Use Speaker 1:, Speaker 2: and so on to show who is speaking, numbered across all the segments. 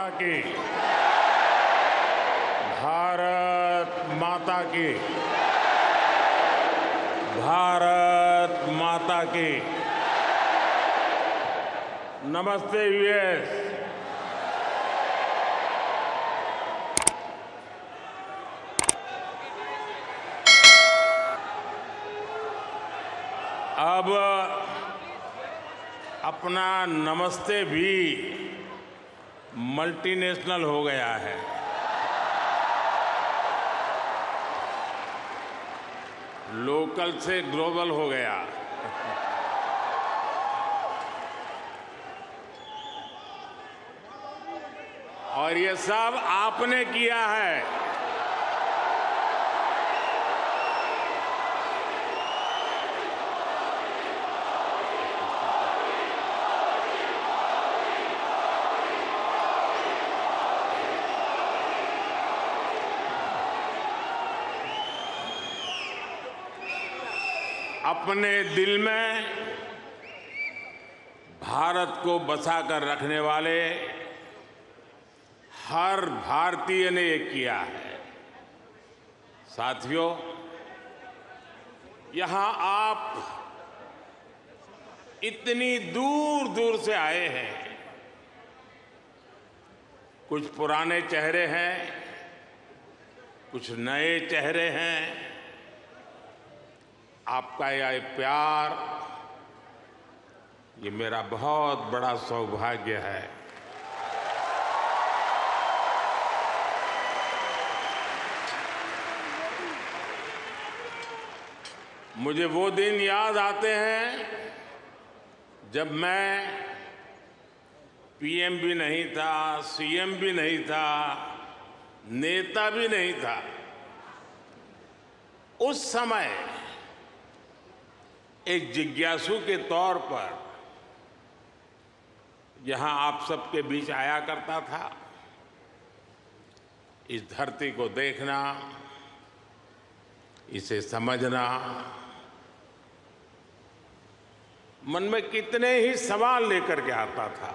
Speaker 1: माता की, भारत माता की, भारत माता की। नमस्ते यूएस। अब अपना नमस्ते भी मल्टीनेशनल हो गया है। लोकल से ग्लोबल हो गया। और ये सब आपने किया है। अपने दिल में भारत को बसाकर रखने वाले हर भारतीय ने ये किया है। साथियों, यहां आप इतनी दूर दूर से आए हैं। कुछ पुराने चेहरे हैं, कुछ नए चेहरे हैं। आपका यह प्यार, ये मेरा बहुत बड़ा सौभाग्य है। मुझे वो दिन याद आते हैं जब मैं पीएम भी नहीं था, सीएम भी नहीं था, नेता भी नहीं था। उस समय एक जिज्ञासु के तौर पर यहां आप सबके बीच आया करता था। इस धरती को देखना, इसे समझना, मन में कितने ही सवाल लेकर के आता था।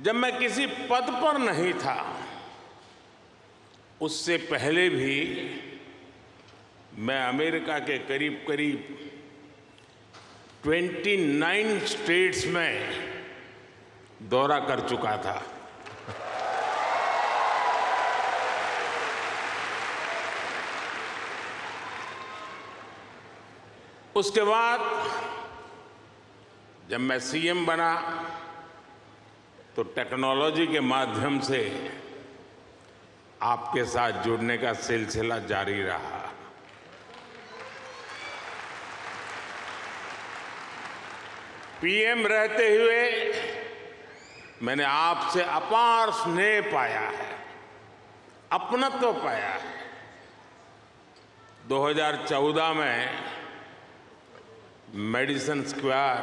Speaker 1: जब मैं किसी पद पर नहीं था, उससे पहले भी मैं अमेरिका के करीब करीब 29 स्टेट्स में दौरा कर चुका था। उसके बाद जब मैं सीएम बना तो टेक्नोलॉजी के माध्यम से आपके साथ जुड़ने का सिलसिला जारी रहा। पीएम रहते हुए मैंने आपसे अपार स्नेह पाया है, अपनत्व पाया है। 2014 में मेडिसन स्क्वायर,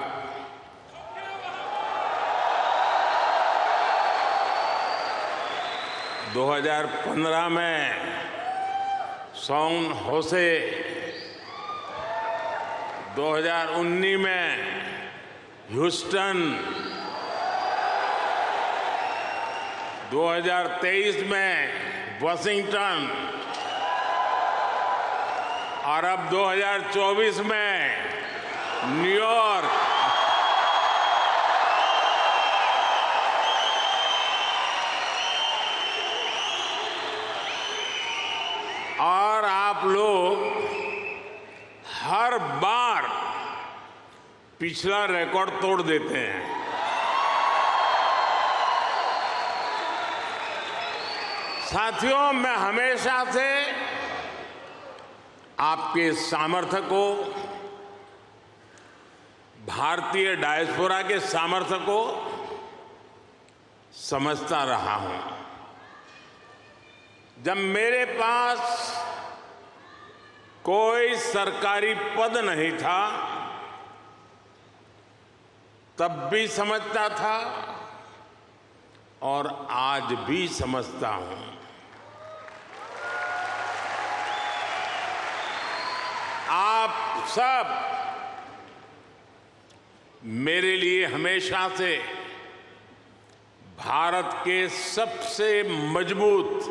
Speaker 1: 2015 में सैन होसे, 2019 में ह्यूस्टन, 2023 में वाशिंगटन और अब 2024 में न्यूयॉर्क। और आप लोग हर बार पिछला रिकॉर्ड तोड़ देते हैं। साथियों, मैं हमेशा से आपके सामर्थ्य को, भारतीय डायस्पोरा के सामर्थ्य को समझता रहा हूं। जब मेरे पास कोई सरकारी पद नहीं था, तब भी समझता था और आज भी समझता हूं। आप सब मेरे लिए हमेशा से भारत के सबसे मजबूत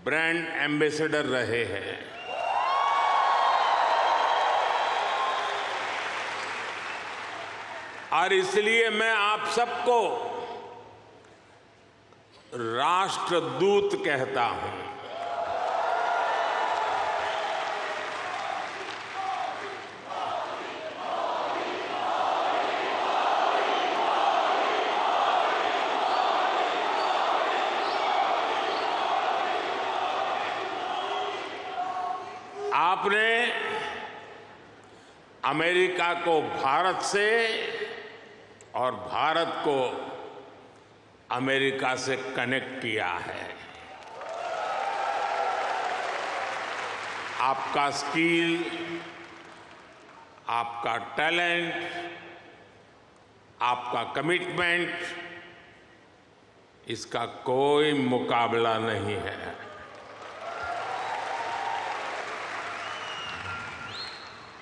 Speaker 1: ब्रांड एम्बेसडर रहे हैं। और इसलिए मैं आप सबको राष्ट्रदूत कहता हूं। आपने अमेरिका को भारत से और भारत को अमेरिका से कनेक्ट किया है। आपका स्किल, आपका टैलेंट, आपका कमिटमेंट, इसका कोई मुकाबला नहीं है।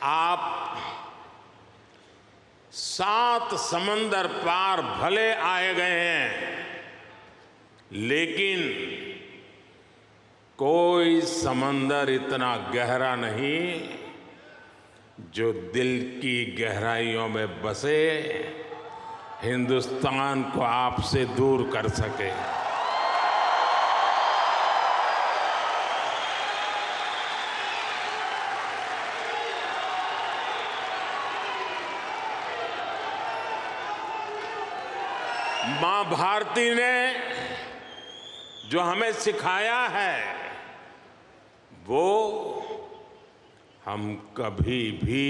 Speaker 1: आप 7 समंदर पार भले आए गए हैं, लेकिन कोई समंदर इतना गहरा नहीं जो दिल की गहराइयों में बसे हिंदुस्तान को आपसे दूर कर सके। मां भारती ने जो हमें सिखाया है वो हम कभी भी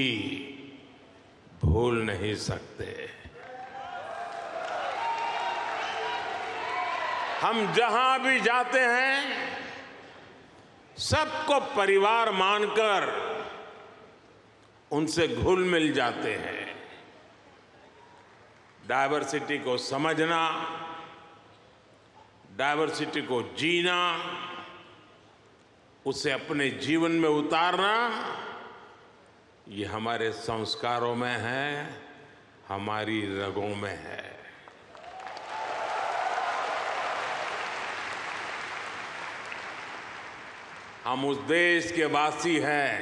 Speaker 1: भूल नहीं सकते। हम जहां भी जाते हैं सबको परिवार मानकर उनसे घुल मिल जाते हैं। डायवर्सिटी को समझना, डायवर्सिटी को जीना, उसे अपने जीवन में उतारना, ये हमारे संस्कारों में है, हमारी रगों में है। हम उस देश के वासी हैं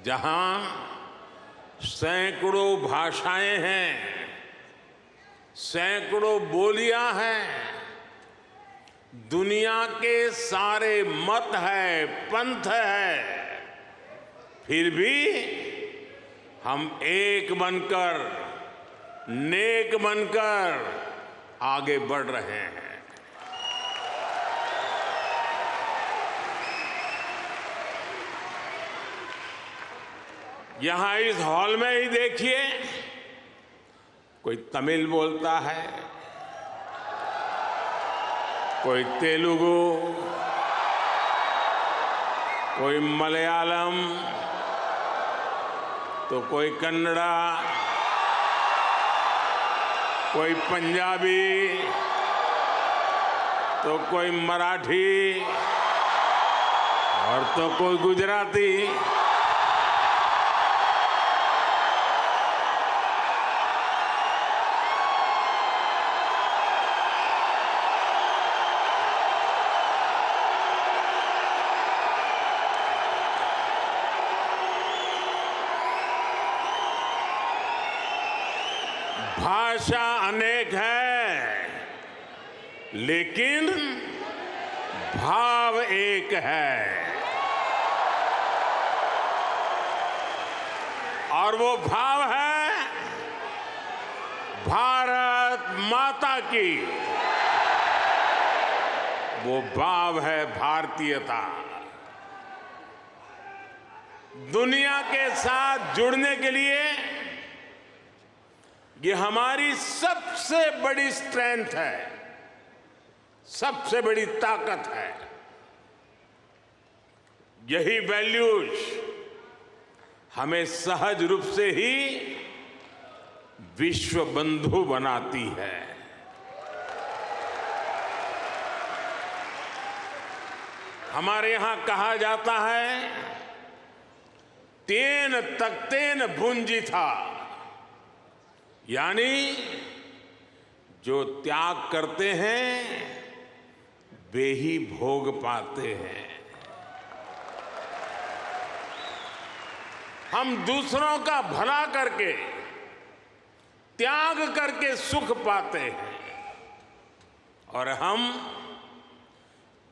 Speaker 1: जहां सैकड़ों भाषाएं हैं, सैकड़ों बोलियां हैं, दुनिया के सारे मत है, पंथ है, फिर भी हम एक बनकर, नेक बनकर आगे बढ़ रहे हैं। यहां इस हॉल में ही देखिए, कोई तमिल बोलता है, कोई तेलुगु, कोई मलयालम, तो कोई कन्नड़ा, कोई पंजाबी, तो कोई मराठी और तो कोई गुजराती। भाषा अनेक है, लेकिन भाव एक है, और वो भाव है भारत माता की। वो भाव है भारतीयता। दुनिया के साथ जुड़ने के लिए ये हमारी सबसे बड़ी स्ट्रेंथ है, सबसे बड़ी ताकत है। यही वैल्यूज हमें सहज रूप से ही विश्व बंधु बनाती है। हमारे यहां कहा जाता है, तेन तख्तेन भुंजी था, यानी जो त्याग करते हैं वे ही भोग पाते हैं। हम दूसरों का भला करके, त्याग करके सुख पाते हैं और हम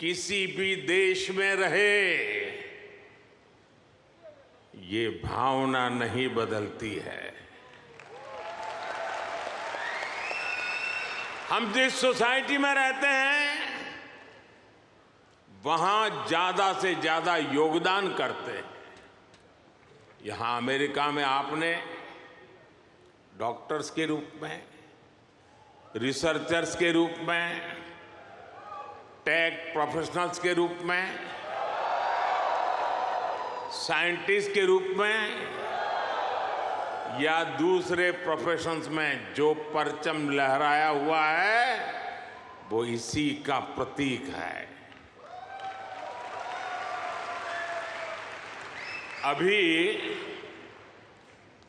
Speaker 1: किसी भी देश में रहे, ये भावना नहीं बदलती है। हम जिस सोसाइटी में रहते हैं वहां ज्यादा से ज्यादा योगदान करते हैं। यहां अमेरिका में आपने डॉक्टर्स के रूप में, रिसर्चर्स के रूप में, टेक प्रोफेशनल्स के रूप में, साइंटिस्ट के रूप में या दूसरे प्रोफेशंस में जो परचम लहराया हुआ है वो इसी का प्रतीक है। अभी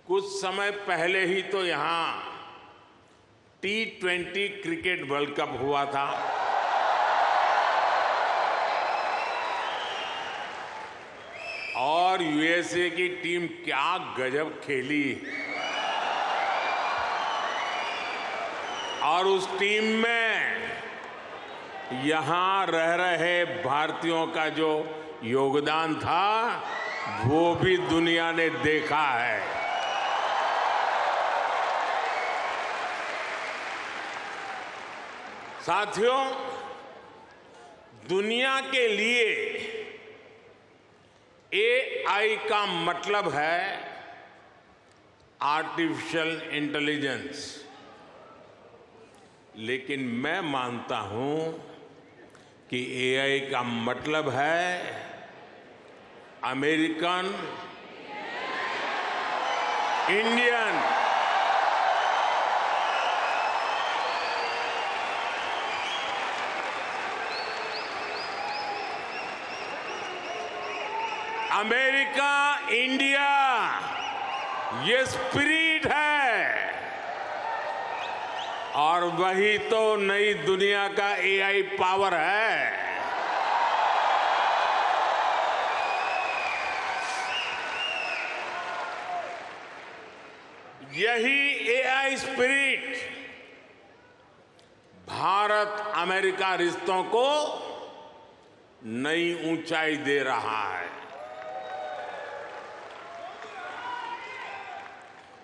Speaker 1: कुछ समय पहले ही तो यहां T20 क्रिकेट वर्ल्ड कप हुआ था। और यूएसए की टीम क्या गजब खेली और उस टीम में यहां रह रहे भारतीयों का जो योगदान था वो भी दुनिया ने देखा है। साथियों, दुनिया के लिए AI का मतलब है आर्टिफिशियल इंटेलिजेंस, लेकिन मैं मानता हूं कि AI का मतलब है अमेरिकन इंडियन अमेरिका इंडिया, ये स्पिरिट है और वही तो नई दुनिया का AI पावर है। यही AI स्पिरिट भारत अमेरिका रिश्तों को नई ऊंचाई दे रहा है।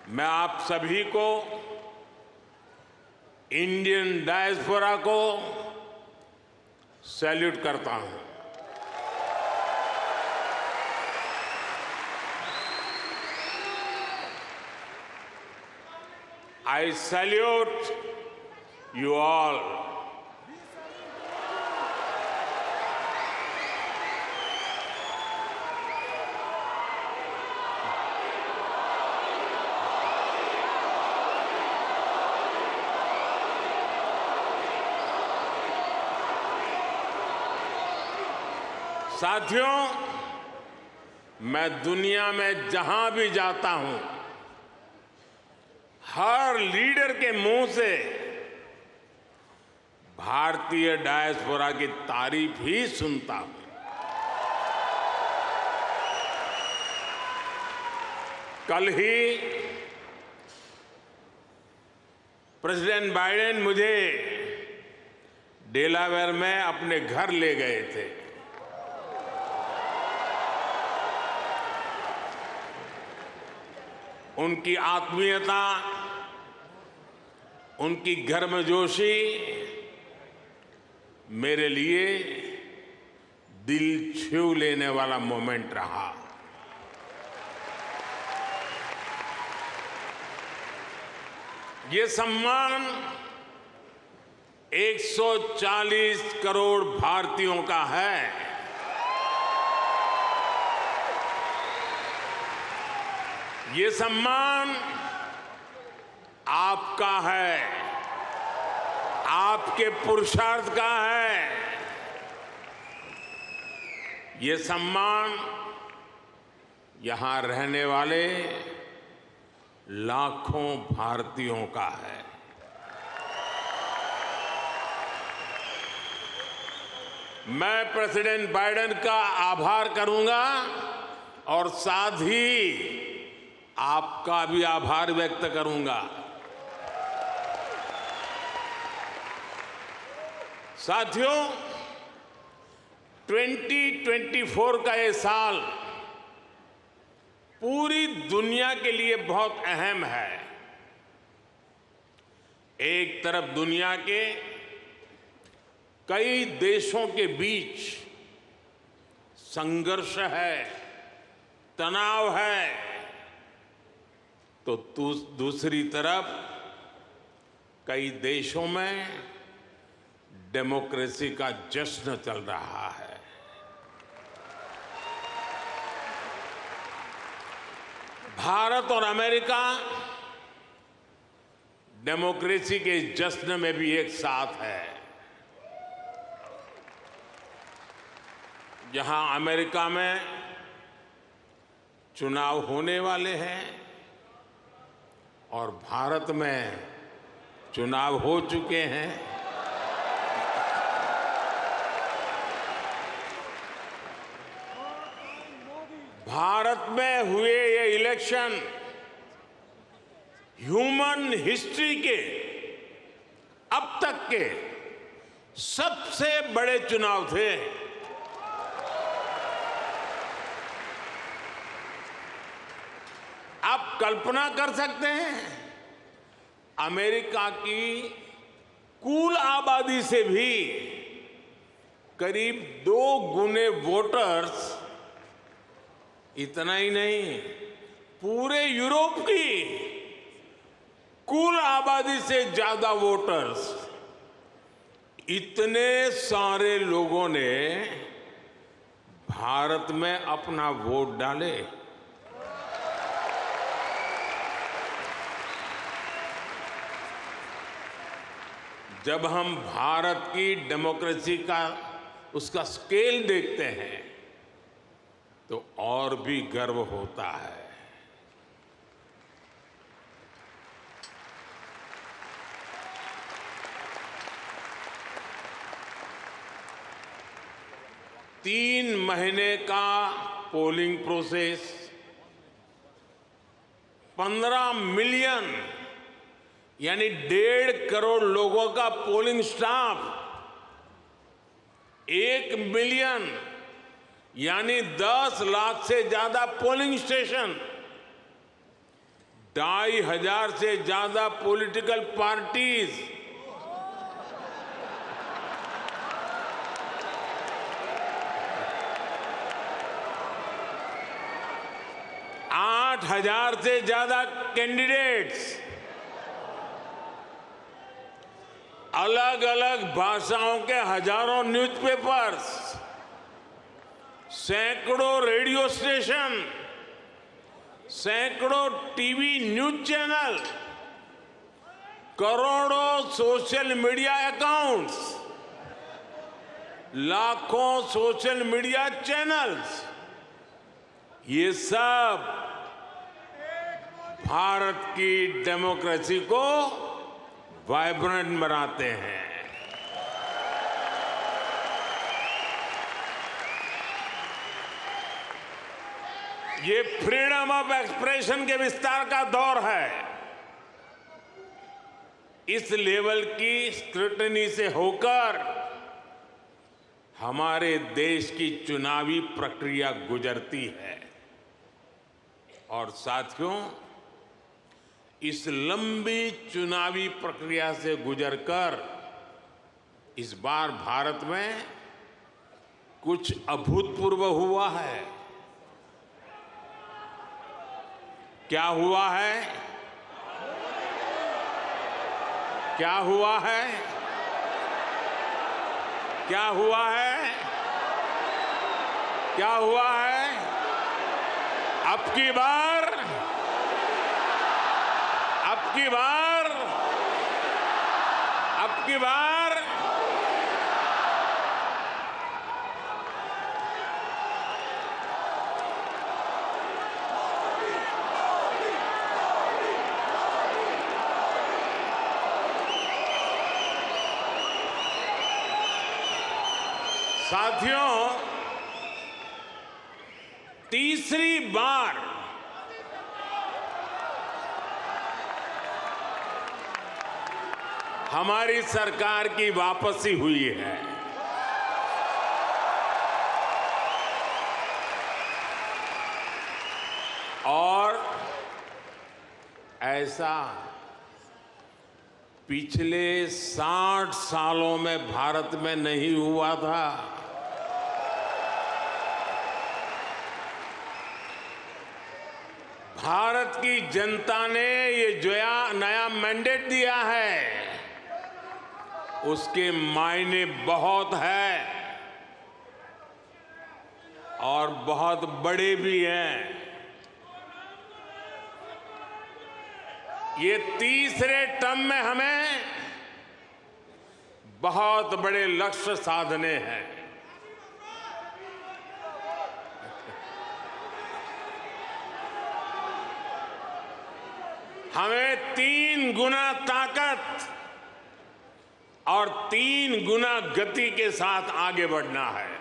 Speaker 1: मैं आप सभी को, इंडियन डायस्पोरा को सैल्यूट करता हूं। I salute you all. साथियों, मैं दुनिया में जहां भी जाता हूं, हर लीडर के मुंह से भारतीय डायस्पोरा की तारीफ ही सुनता हूं। कल ही प्रेसिडेंट बाइडेन मुझे डेलावेयर में अपने घर ले गए थे। उनकी आत्मीयता, उनकी गर्मजोशी मेरे लिए दिल छू लेने वाला मोमेंट रहा। ये सम्मान 140 करोड़ भारतीयों का है। ये सम्मान आपका है, आपके पुरुषार्थ का है। ये सम्मान यहां रहने वाले लाखों भारतीयों का है। मैं प्रेसिडेंट बाइडेन का आभार करूंगा और साथ ही आपका भी आभार व्यक्त करूंगा। साथियों, 2024 का ये साल पूरी दुनिया के लिए बहुत अहम है। एक तरफ दुनिया के कई देशों के बीच संघर्ष है, तनाव है, तो दूसरी तरफ कई देशों में डेमोक्रेसी का जश्न चल रहा है। भारत और अमेरिका डेमोक्रेसी के जश्न में भी एक साथ है। जहां अमेरिका में चुनाव होने वाले हैं और भारत में चुनाव हो चुके हैं, भारत में हुए ये इलेक्शन ह्यूमन हिस्ट्री के अब तक के सबसे बड़े चुनाव थे। आप कल्पना कर सकते हैं, अमेरिका की कुल आबादी से भी करीब 2 गुने वोटर्स, इतना ही नहीं, पूरे यूरोप की कुल आबादी से ज्यादा वोटर्स, इतने सारे लोगों ने भारत में अपना वोट डाले। जब हम भारत की डेमोक्रेसी का उसका स्केल देखते हैं तो और भी गर्व होता है। तीन महीने का पोलिंग प्रोसेस, 15 मिलियन यानी 1.5 करोड़ लोगों का पोलिंग स्टाफ, 1 मिलियन यानी 10 लाख से ज्यादा पोलिंग स्टेशन, 2,500 से ज्यादा पॉलिटिकल पार्टीज, आठ 8,000 से ज्यादा कैंडिडेट्स, अलग अलग भाषाओं के हजारों न्यूज़पेपर्स, सैकड़ों रेडियो स्टेशन, सैकड़ों टीवी न्यूज चैनल, करोड़ों सोशल मीडिया अकाउंट्स, लाखों सोशल मीडिया चैनल्स, ये सब भारत की डेमोक्रेसी को वाइब्रेंट बनाते हैं। ये फ्रीडम ऑफ एक्सप्रेशन के विस्तार का दौर है। इस लेवल की स्क्रूटनी से होकर हमारे देश की चुनावी प्रक्रिया गुजरती है। और साथियों, इस लंबी चुनावी प्रक्रिया से गुजरकर इस बार भारत में कुछ अभूतपूर्व हुआ है। क्या हुआ है? क्या हुआ है? क्या हुआ है? क्या हुआ है? अब की बार साथियों, तीसरी बार हमारी सरकार की वापसी हुई है। और ऐसा पिछले 60 सालों में भारत में नहीं हुआ था। भारत की जनता ने ये जो नया मैंडेट दिया है, उसके मायने बहुत है और बहुत बड़े भी हैं। ये तीसरे टर्म में हमें बहुत बड़े लक्ष्य साधने हैं। हमें 3 गुना ताकत और 3 गुना गति के साथ आगे बढ़ना है।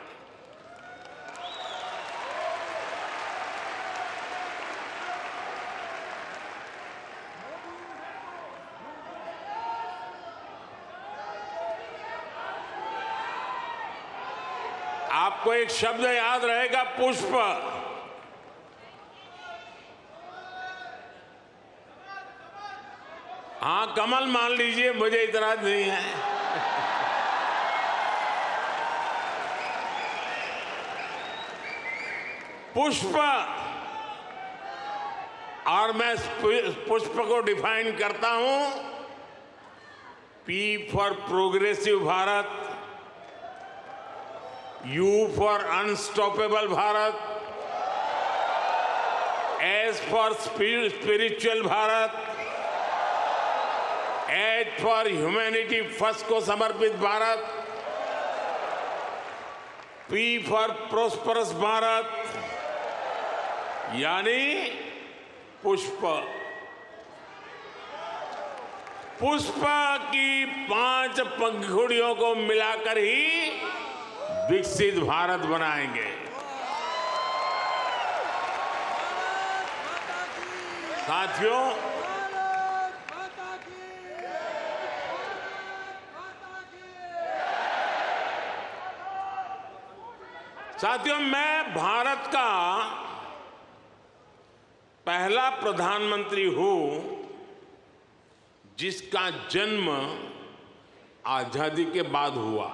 Speaker 1: आपको एक शब्द याद रहेगा, पुष्प। हाँ, कमल मान लीजिए, मुझे इतराज नहीं है। पुष्प। और मैं पुष्प को डिफाइन करता हूं, P for progressive Bharat, you for unstoppable Bharat, S for spiritual Bharat, H for humanity first को समर्पित Bharat, P for prosperous Bharat, यानी पुष्प। पुष्प की 5 पंखुड़ियों को मिलाकर ही विकसित भारत बनाएंगे। साथियों, मैं भारत का पहला प्रधानमंत्री हूं जिसका जन्म आजादी के बाद हुआ।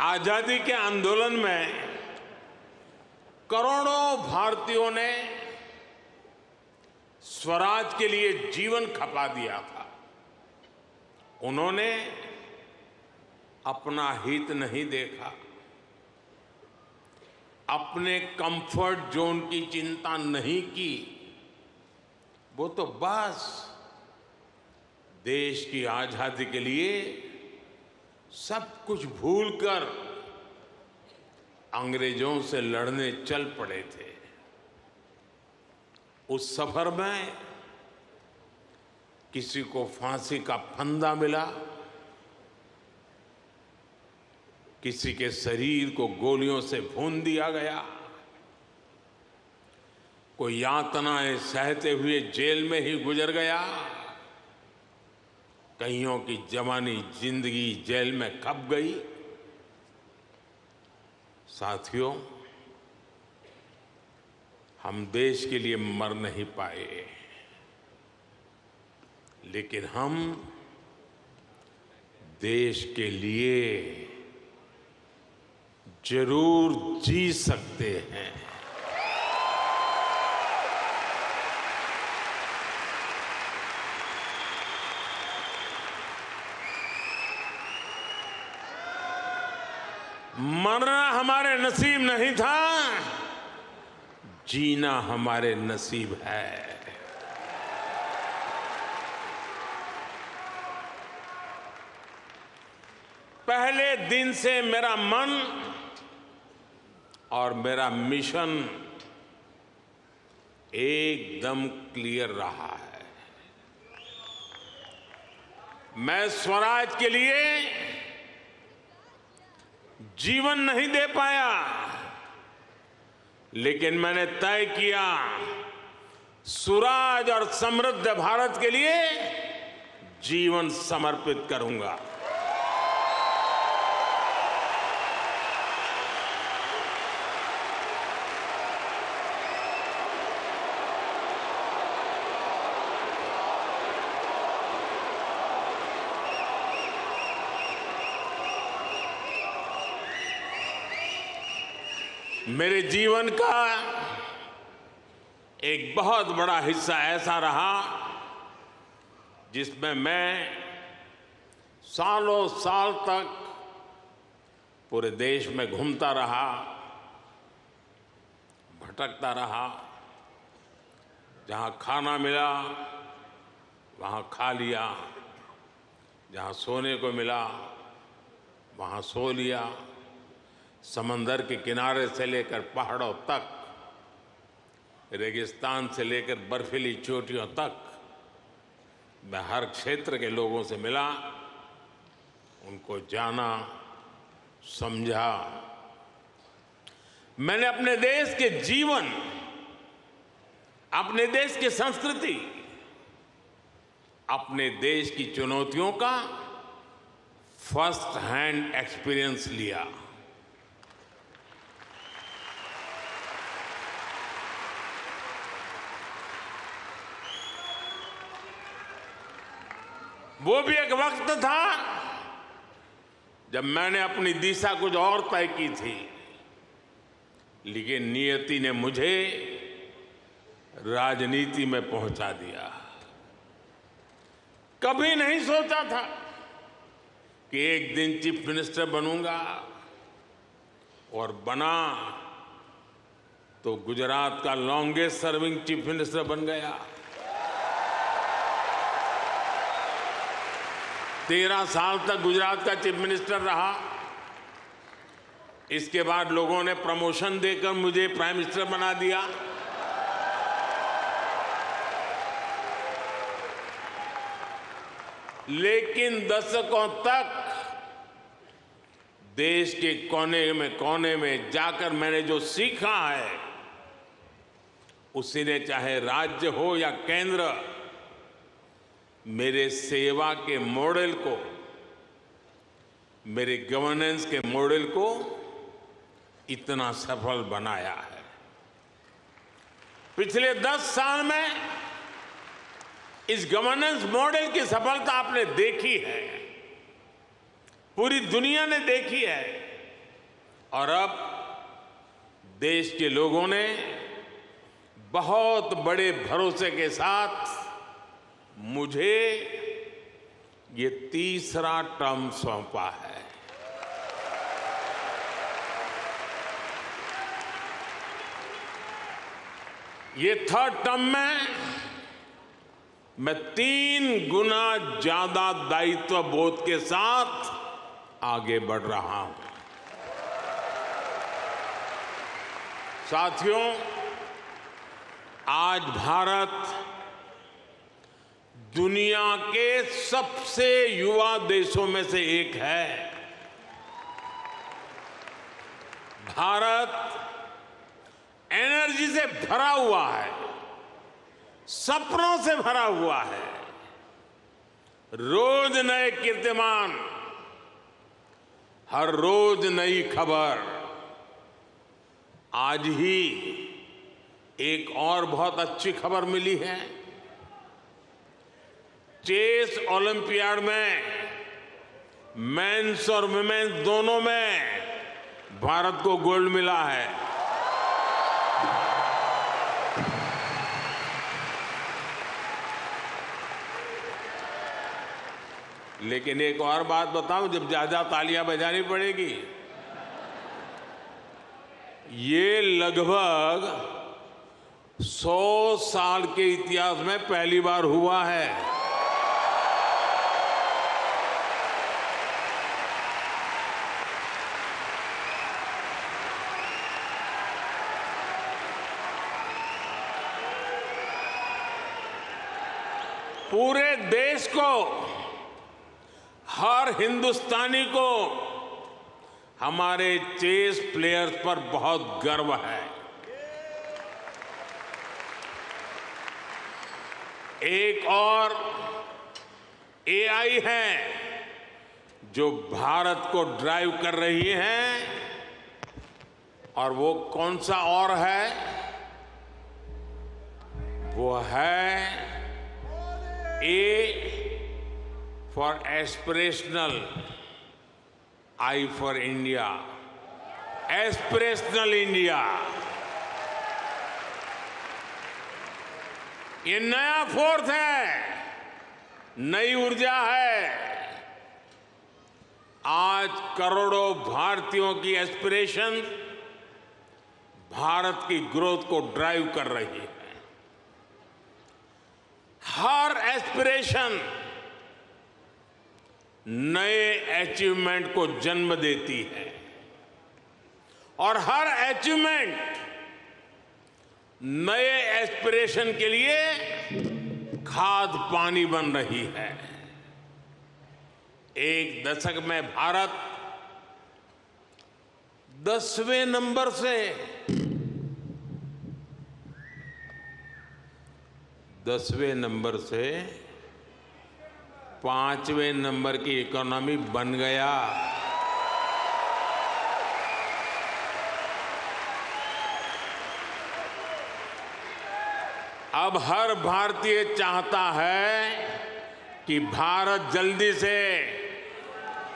Speaker 1: आजादी के आंदोलन में करोड़ों भारतीयों ने स्वराज के लिए जीवन खपा दिया था। उन्होंने अपना हित नहीं देखा, अपने कंफर्ट जोन की चिंता नहीं की। वो तो बस देश की आजादी के लिए सब कुछ भूलकर अंग्रेजों से लड़ने चल पड़े थे। उस सफर में किसी को फांसी का फंदा मिला, किसी के शरीर को गोलियों से भून दिया गया, कोई यातनाएं सहते हुए जेल में ही गुजर गया, कईयों की जवानी जिंदगी जेल में खप गई। साथियों, हम देश के लिए मर नहीं पाए, लेकिन हम देश के लिए जरूर जी सकते हैं। मरना हमारे नसीब नहीं था, जीना हमारे नसीब है। पहले दिन से मेरा मन और मेरा मिशन एकदम क्लियर रहा है। मैं स्वराज के लिए जीवन नहीं दे पाया, लेकिन मैंने तय किया सुराज और समृद्ध भारत के लिए जीवन समर्पित करूंगा। मेरे जीवन का एक बहुत बड़ा हिस्सा ऐसा रहा जिसमें मैं सालों साल तक पूरे देश में घूमता रहा, भटकता रहा। जहां खाना मिला वहां खा लिया, जहां सोने को मिला वहां सो लिया। समंदर के किनारे से लेकर पहाड़ों तक, रेगिस्तान से लेकर बर्फीली चोटियों तक मैं हर क्षेत्र के लोगों से मिला, उनको जाना, समझा। मैंने अपने देश के जीवन, अपने देश की संस्कृति, अपने देश की चुनौतियों का फर्स्ट हैंड एक्सपीरियंस लिया। वो भी एक वक्त था जब मैंने अपनी दिशा कुछ और तय की थी, लेकिन नियति ने मुझे राजनीति में पहुंचा दिया। कभी नहीं सोचा था कि एक दिन चीफ मिनिस्टर बनूंगा, और बना तो गुजरात का लॉन्गेस्ट सर्विंग चीफ मिनिस्टर बन गया। 13 साल तक गुजरात का चीफ मिनिस्टर रहा। इसके बाद लोगों ने प्रमोशन देकर मुझे प्राइम मिनिस्टर बना दिया। लेकिन दशकों तक देश के कोने में जाकर मैंने जो सीखा है, उसी ने चाहे राज्य हो या केंद्र, मेरे सेवा के मॉडल को, मेरे गवर्नेंस के मॉडल को इतना सफल बनाया है। पिछले 10 साल में इस गवर्नेंस मॉडल की सफलता आपने देखी है, पूरी दुनिया ने देखी है, और अब देश के लोगों ने बहुत बड़े भरोसे के साथ मुझे ये तीसरा टर्म सौंपा है। ये थर्ड टर्म में मैं 3 गुना ज्यादा दायित्व बोध के साथ आगे बढ़ रहा हूं। साथियों, आज भारत दुनिया के सबसे युवा देशों में से एक है। भारत एनर्जी से भरा हुआ है, सपनों से भरा हुआ है। रोज नए कीर्तिमान, हर रोज नई खबर। आज ही एक और बहुत अच्छी खबर मिली है। चेस ओलंपियाड में मेंस और वुमेन्स दोनों में भारत को गोल्ड मिला है। लेकिन एक और बात बताऊं, जब ज्यादा तालियां बजानी पड़ेगी। ये लगभग 100 साल के इतिहास में पहली बार हुआ है। पूरे देश को हर हिंदुस्तानी को हमारे चेस प्लेयर्स पर बहुत गर्व है। एक और एआई है जो भारत को ड्राइव कर रही है, और वो कौन सा और है? वो है A for aspirational, I for India, aspirational India. ये नया फोर्स है, नई ऊर्जा है। आज करोड़ों भारतीयों की एस्पिरेशन भारत की ग्रोथ को ड्राइव कर रही है। हर एस्पिरेशन नए अचीवमेंट को जन्म देती है, और हर अचीवमेंट नए एस्पिरेशन के लिए खाद पानी बन रही है। एक दशक में भारत 10वें नंबर से 5वें नंबर की इकोनॉमी बन गया। अब हर भारतीय चाहता है कि भारत जल्दी से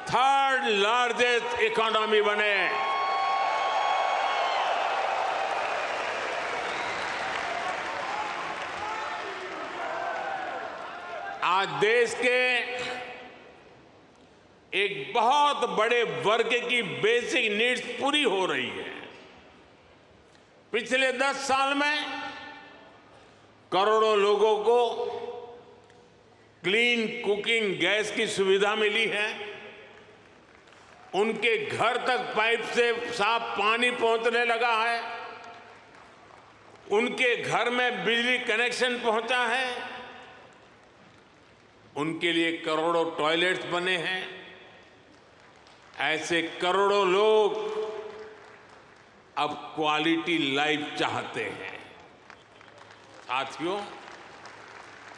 Speaker 1: 3rd लार्जेस्ट इकोनॉमी बने। आज देश के एक बहुत बड़े वर्ग की बेसिक नीड्स पूरी हो रही है। पिछले 10 साल में करोड़ों लोगों को क्लीन कुकिंग गैस की सुविधा मिली है। उनके घर तक पाइप से साफ पानी पहुंचने लगा है। उनके घर में बिजली कनेक्शन पहुंचा है। उनके लिए करोड़ों टॉयलेट्स बने हैं। ऐसे करोड़ों लोग अब क्वालिटी लाइफ चाहते हैं। साथियों,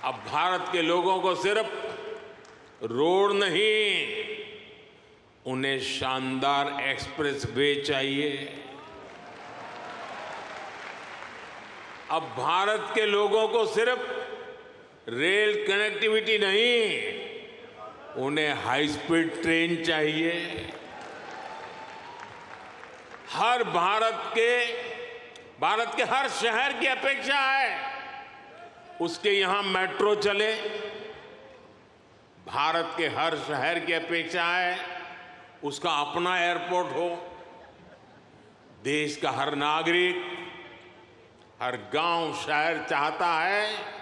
Speaker 1: अब भारत के लोगों को सिर्फ रोड नहीं, उन्हें शानदार एक्सप्रेस वे चाहिए। अब भारत के लोगों को सिर्फ रेल कनेक्टिविटी नहीं, उन्हें हाई स्पीड ट्रेन चाहिए। भारत के हर शहर की अपेक्षा है उसके यहां मेट्रो चले। भारत के हर शहर की अपेक्षा है उसका अपना एयरपोर्ट हो। देश का हर नागरिक, हर गांव शहर चाहता है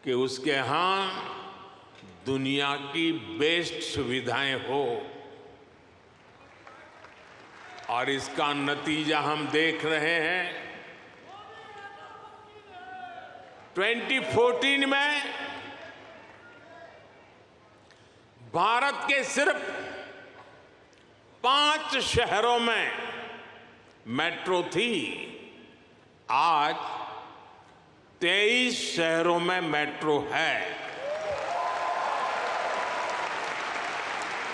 Speaker 1: कि उसके यहां दुनिया की बेस्ट सुविधाएं हो, और इसका नतीजा हम देख रहे हैं। 2014 में भारत के सिर्फ 5 शहरों में मेट्रो थी। आज 23 शहरों में मेट्रो है।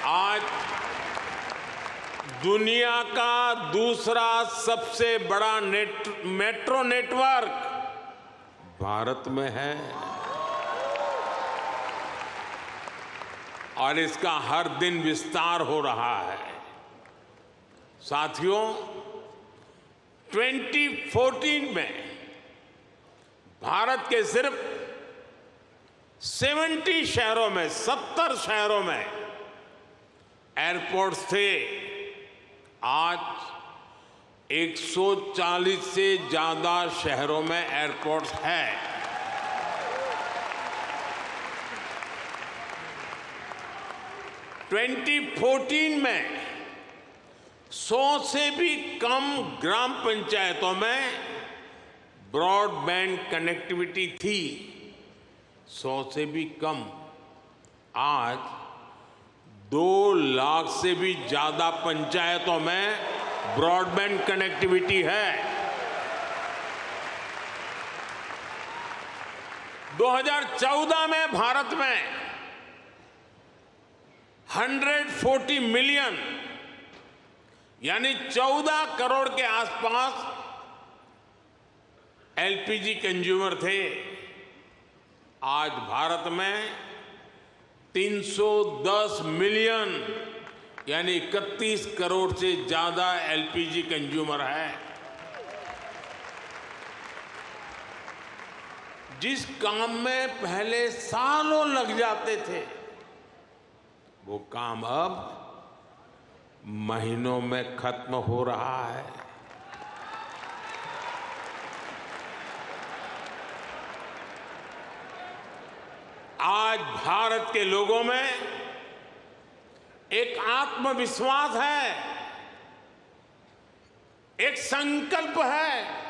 Speaker 1: आज दुनिया का दूसरा सबसे बड़ा मेट्रो नेटवर्क भारत में है, और इसका हर दिन विस्तार हो रहा है। साथियों, 2014 में भारत के सिर्फ 70 शहरों में 70 शहरों में एयरपोर्ट्स थे। आज 140 से ज्यादा शहरों में एयरपोर्ट्स है। – 2014 में 100 से भी कम ग्राम पंचायतों में ब्रॉडबैंड कनेक्टिविटी थी। 100 से भी कम। आज 2 लाख से भी ज्यादा पंचायतों में ब्रॉडबैंड कनेक्टिविटी है। 2014 में भारत में 140 मिलियन यानी 14 करोड़ के आसपास एलपीजी कंज्यूमर थे। आज भारत में 310 मिलियन यानी 31 करोड़ से ज्यादा एलपीजी कंज्यूमर है। जिस काम में पहले सालों लग जाते थे, वो काम अब महीनों में खत्म हो रहा है। आज भारत के लोगों में एक आत्मविश्वास है, एक संकल्प है,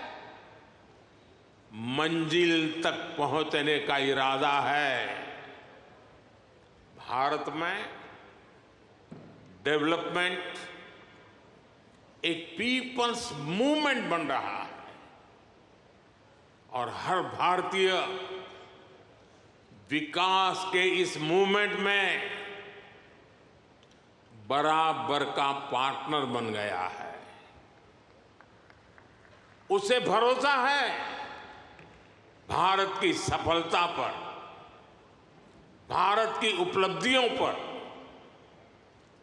Speaker 1: मंजिल तक पहुंचने का इरादा है। भारत में डेवलपमेंट एक पीपल्स मूवमेंट बन रहा है और हर भारतीय विकास के इस मूवमेंट में बराबर का पार्टनर बन गया है। उसे भरोसा है भारत की सफलता पर, भारत की उपलब्धियों पर।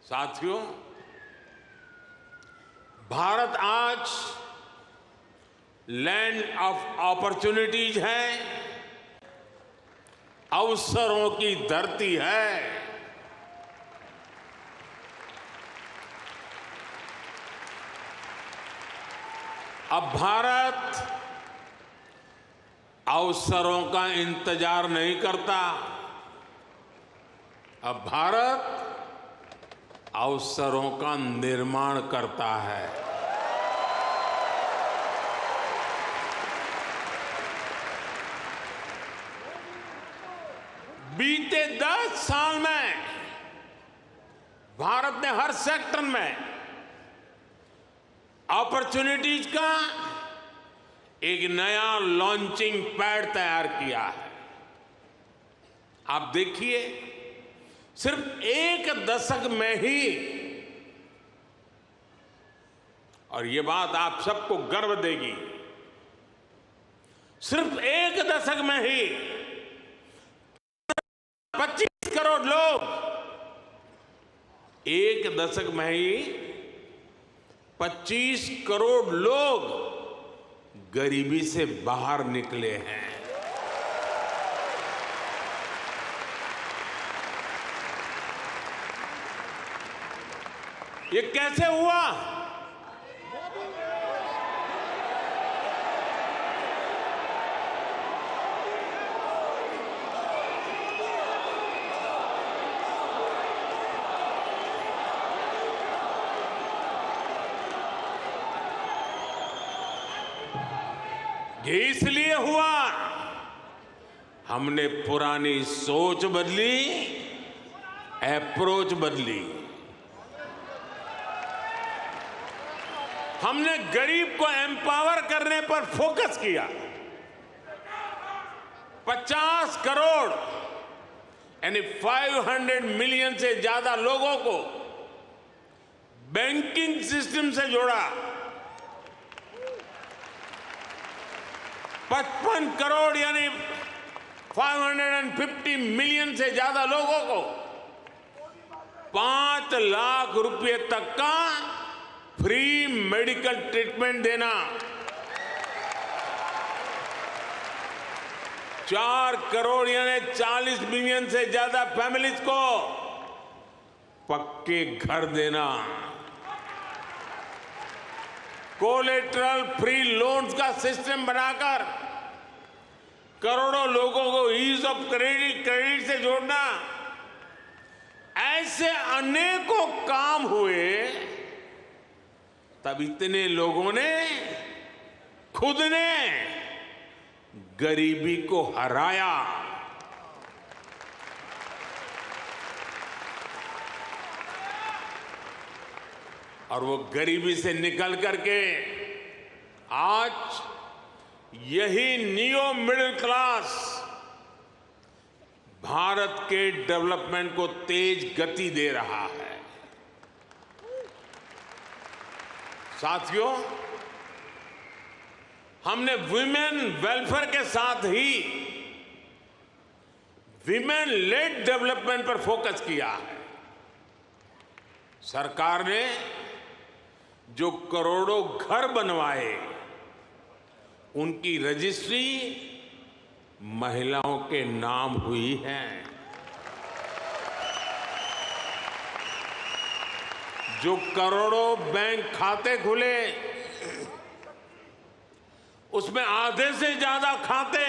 Speaker 1: साथियों, भारत आज लैंड ऑफ अपॉर्चुनिटीज है, अवसरों की धरती है। अब भारत अवसरों का इंतजार नहीं करता। अब भारत अवसरों का निर्माण करता है। बीते 10 साल में भारत ने हर सेक्टर में अपॉर्चुनिटीज का एक नया लॉन्चिंग पैड तैयार किया है। आप देखिए, सिर्फ 1 दशक में ही, और ये बात आप सबको गर्व देगी, सिर्फ 1 दशक में ही 25 करोड़ लोग, 1 दशक में ही 25 करोड़ लोग गरीबी से बाहर निकले हैं। ये कैसे हुआ? ये इसलिए हुआ, हमने पुरानी सोच बदली, अप्रोच बदली। हमने गरीब को एम्पावर करने पर फोकस किया। 50 करोड़ यानी 500 मिलियन से ज्यादा लोगों को बैंकिंग सिस्टम से जोड़ा। 55 करोड़ यानी 550 मिलियन से ज्यादा लोगों को 5 लाख रुपए तक का फ्री मेडिकल ट्रीटमेंट देना। 4 करोड़ यानी 40 मिलियन से ज्यादा फैमिलीज को पक्के घर देना। कोलेटरल फ्री लोन्स का सिस्टम बनाकर करोड़ों लोगों को ईज ऑफ क्रेडिट से जोड़ना। ऐसे अनेकों काम हुए, तब इतने लोगों ने खुद ने गरीबी को हराया। और वो गरीबी से निकल करके आज यही नियो मिडिल क्लास भारत के डेवलपमेंट को तेज गति दे रहा है। साथियों, हमने वुमेन वेलफेयर के साथ ही विमेन लेड डेवलपमेंट पर फोकस किया है। सरकार ने जो करोड़ों घर बनवाए, उनकी रजिस्ट्री महिलाओं के नाम हुई है। जो करोड़ों बैंक खाते खुले, उसमें आधे से ज्यादा खाते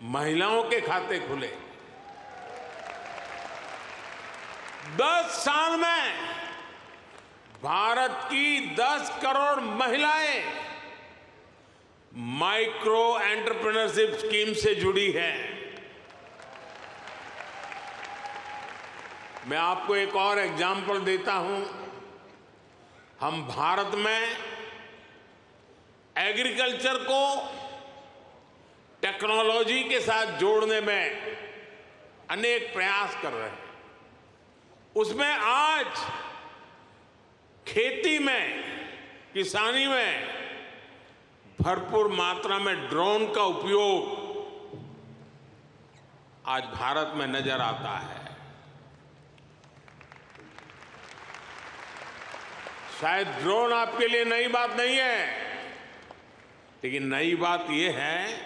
Speaker 1: महिलाओं के खाते खुले। 10 साल में भारत की 10 करोड़ महिलाएं माइक्रो एंटरप्रेन्योरशिप स्कीम से जुड़ी है। मैं आपको एक और एग्जाम्पल देता हूं। हम भारत में एग्रीकल्चर को टेक्नोलॉजी के साथ जोड़ने में अनेक प्रयास कर रहे हैं। उसमें आज खेती में, किसानी में भरपूर मात्रा में ड्रोन का उपयोग आज भारत में नजर आता है। शायद ड्रोन आपके लिए नई बात नहीं है, लेकिन नई बात यह है,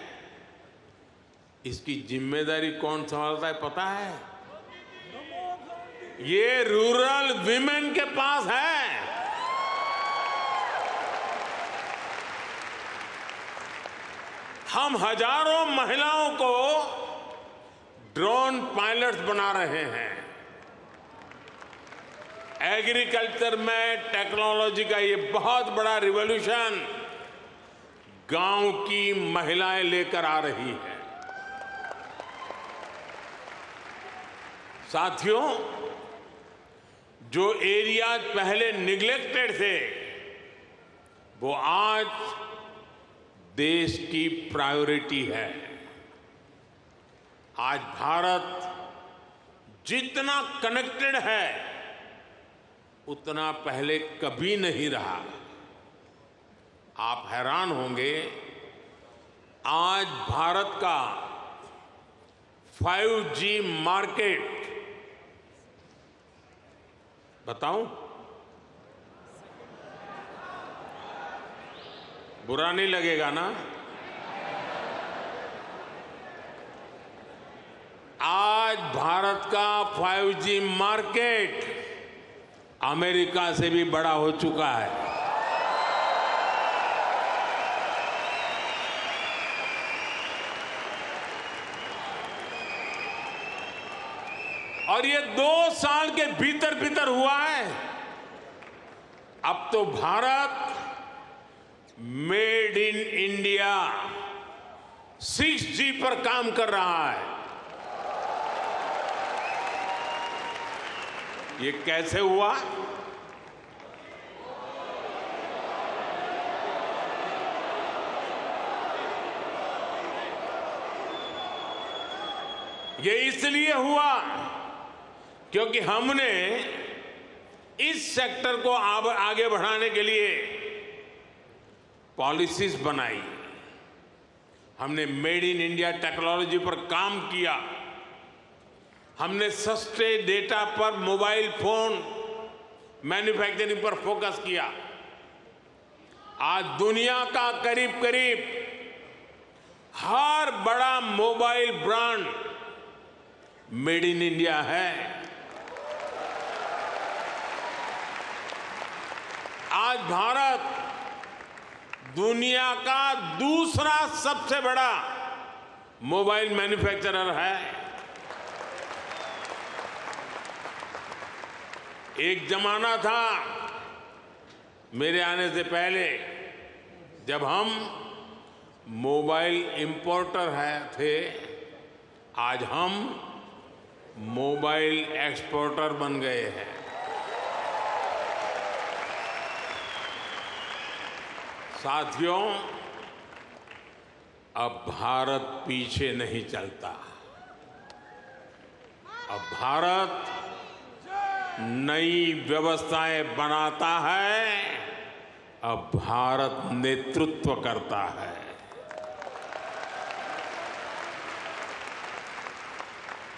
Speaker 1: इसकी जिम्मेदारी कौन संभालता है पता है? ये रूरल विमेन के पास है। हम हजारों महिलाओं को ड्रोन पायलट्स बना रहे हैं। एग्रीकल्चर में टेक्नोलॉजी का ये बहुत बड़ा रिवॉल्यूशन गांव की महिलाएं लेकर आ रही है। साथियों, जो एरियाज पहले निग्लेक्टेड थे, वो आज देश की प्रायोरिटी है। आज भारत जितना कनेक्टेड है, उतना पहले कभी नहीं रहा। आप हैरान होंगे, आज भारत का 5G मार्केट, बताऊं? बुरा नहीं लगेगा ना? आज भारत का 5G मार्केट अमेरिका से भी बड़ा हो चुका है। और ये 2 साल के भीतर भीतर हुआ है। अब तो Bharat made in India 6G पर काम कर रहा है। ये कैसे हुआ? ये इसलिए हुआ क्योंकि हमने इस सेक्टर को आगे बढ़ाने के लिए पॉलिसीज बनाई। हमने मेड इन इंडिया टेक्नोलॉजी पर काम किया। हमने सस्ते डेटा पर मोबाइल फोन मैन्युफैक्चरिंग पर फोकस किया। आज दुनिया का करीब करीब हर बड़ा mobile brand made in India है। आज भारत दुनिया का दूसरा सबसे बड़ा मोबाइल मैन्युफैक्चरर है। एक जमाना था मेरे आने से पहले, जब हम मोबाइल इंपोर्टर थे, आज हम मोबाइल एक्सपोर्टर बन गए हैं। साथियों, अब भारत पीछे नहीं चलता। अब भारत नई व्यवस्थाएं बनाता है। अब भारत नेतृत्व करता है।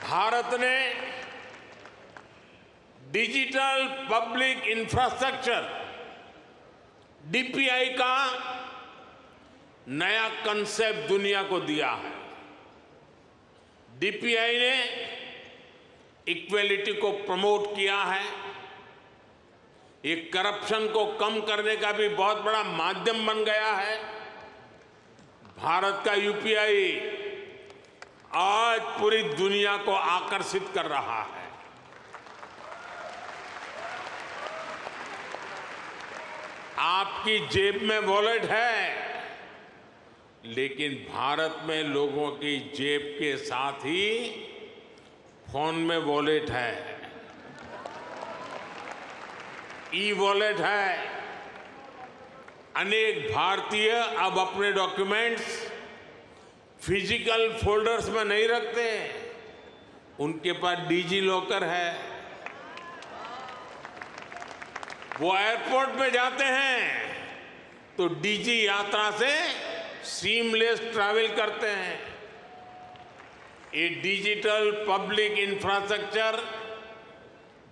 Speaker 1: भारत ने डिजिटल पब्लिक इंफ्रास्ट्रक्चर डीपीआई का नया कंसेप्ट दुनिया को दिया है। डीपीआई ने इक्वेलिटी को प्रमोट किया है। ये करप्शन को कम करने का भी बहुत बड़ा माध्यम बन गया है। भारत का यूपीआई आज पूरी दुनिया को आकर्षित कर रहा है। आपकी जेब में वॉलेट है, लेकिन भारत में लोगों की जेब के साथ ही फोन में वॉलेट है, ई वॉलेट है। अनेक भारतीय अब अपने डॉक्यूमेंट्स फिजिकल फोल्डर्स में नहीं रखते, उनके पास डिजी लॉकर है। वो एयरपोर्ट में जाते हैं तो डीजी यात्रा से सीमलेस ट्रैवल करते हैं। ये digital public infrastructure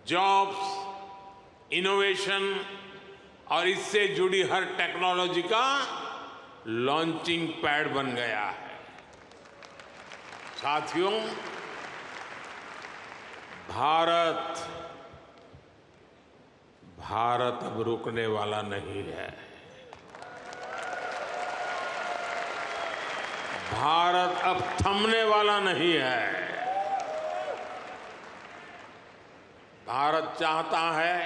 Speaker 1: jobs, innovation और इससे जुड़ी हर टेक्नोलॉजी का लॉन्चिंग पैड बन गया है। साथियों, भारत अब रुकने वाला नहीं है। भारत अब थमने वाला नहीं है। भारत चाहता है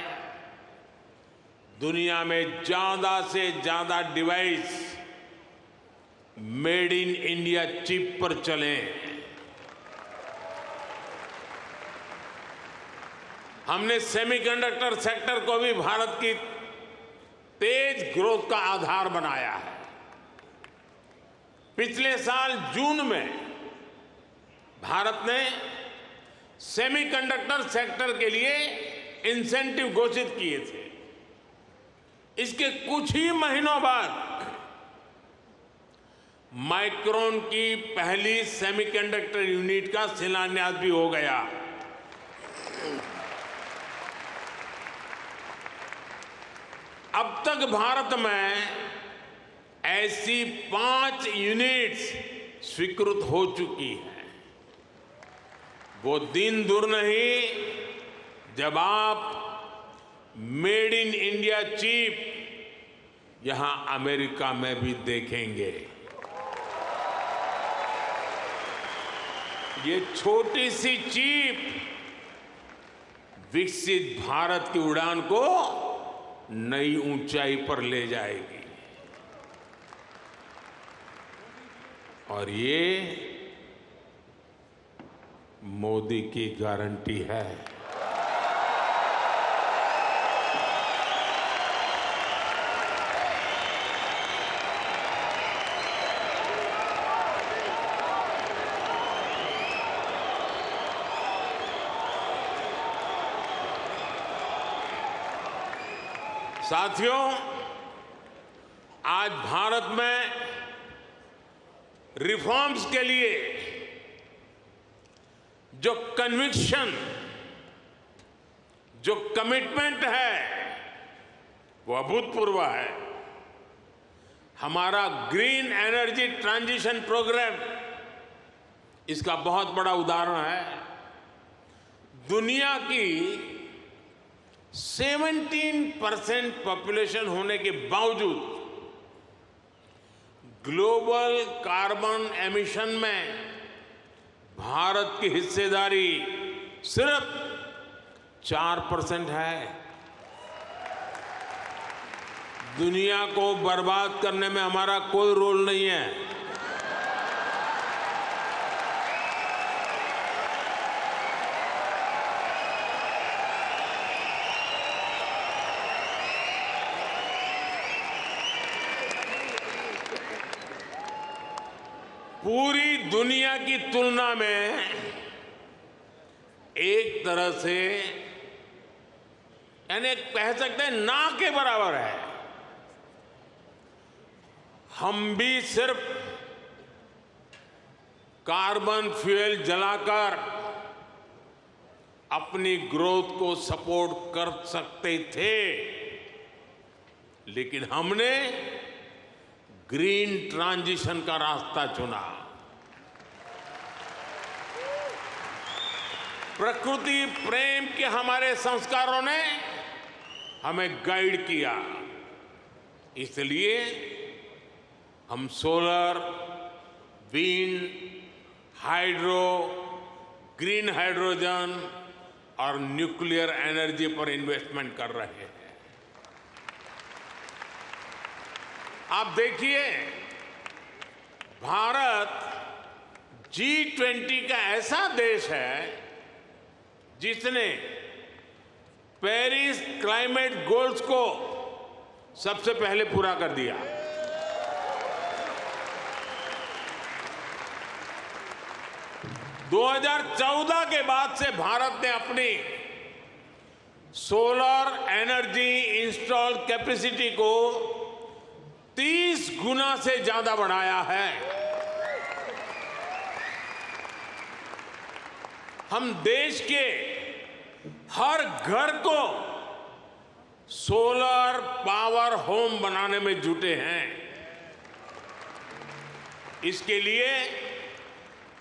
Speaker 1: दुनिया में ज्यादा से ज्यादा device made in India chip पर चलें। हमने सेमीकंडक्टर सेक्टर को भी भारत की तेज ग्रोथ का आधार बनाया है। पिछले साल जून में भारत ने सेमीकंडक्टर सेक्टर के लिए इंसेंटिव घोषित किए थे। इसके कुछ ही महीनों बाद माइक्रोन की पहली सेमीकंडक्टर यूनिट का शिलान्यास भी हो गया। अब तक भारत में ऐसी 5 यूनिट्स स्वीकृत हो चुकी हैं। वो दिन दूर नहीं जब आप मेड इन इंडिया चिप यहां अमेरिका में भी देखेंगे। ये छोटी सी चिप विकसित भारत की उड़ान को नई ऊंचाई पर ले जाएगी। और ये मोदी की गारंटी है। साथियों, आज भारत में रिफॉर्म्स के लिए जो कन्विक्शन, जो कमिटमेंट है, वो अभूतपूर्व है। हमारा ग्रीन एनर्जी ट्रांजिशन प्रोग्राम इसका बहुत बड़ा उदाहरण है। दुनिया की 17% पॉपुलेशन होने के बावजूद ग्लोबल कार्बन एमिशन में भारत की हिस्सेदारी सिर्फ 4% है। दुनिया को बर्बाद करने में हमारा कोई रोल नहीं है। पूरी दुनिया की तुलना में एक तरह से यानी कह सकते हैं ना के बराबर है। हम भी सिर्फ कार्बन फ्यूल जलाकर अपनी ग्रोथ को सपोर्ट कर सकते थे, लेकिन हमने ग्रीन ट्रांजिशन का रास्ता चुना। प्रकृति प्रेम के हमारे संस्कारों ने हमें गाइड किया, इसलिए हम solar, wind, hydro, green hydrogen और न्यूक्लियर एनर्जी पर इन्वेस्टमेंट कर रहे हैं। आप देखिए, भारत G20 का ऐसा देश है जिसने पेरिस क्लाइमेट गोल्स को सबसे पहले पूरा कर दिया। दो 2014 के बाद से भारत ने अपनी सोलर एनर्जी इंस्टॉल कैपेसिटी को 30 गुना से ज्यादा बढ़ाया है। हम देश के हर घर को सोलर पावर होम बनाने में जुटे हैं। इसके लिए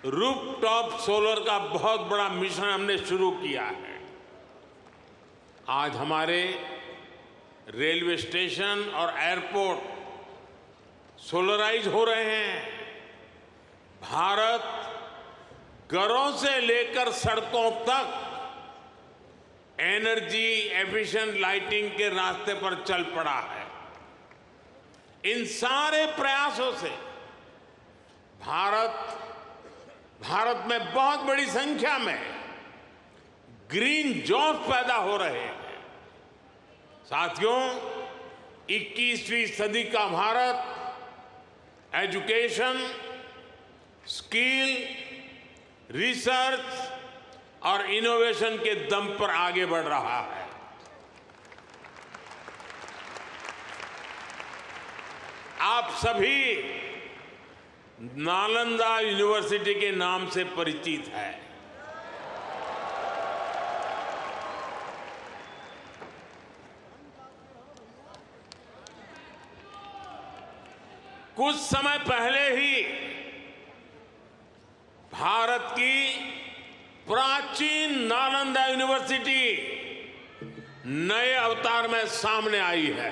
Speaker 1: रूफटॉप सोलर का बहुत बड़ा मिशन हमने शुरू किया है। आज हमारे रेलवे स्टेशन और एयरपोर्ट सोलराइज हो रहे हैं। भारत घरों से लेकर सड़कों तक एनर्जी एफिशिएंट लाइटिंग के रास्ते पर चल पड़ा है। इन सारे प्रयासों से भारत में बहुत बड़ी संख्या में ग्रीन जॉब्स पैदा हो रहे हैं। साथियों, 21वीं सदी का भारत एजुकेशन, स्किल, रिसर्च और इनोवेशन के दम पर आगे बढ़ रहा है। आप सभी नालंदा यूनिवर्सिटी के नाम से परिचित है। कुछ समय पहले ही भारत की प्राचीन नालंदा यूनिवर्सिटी नए अवतार में सामने आई है।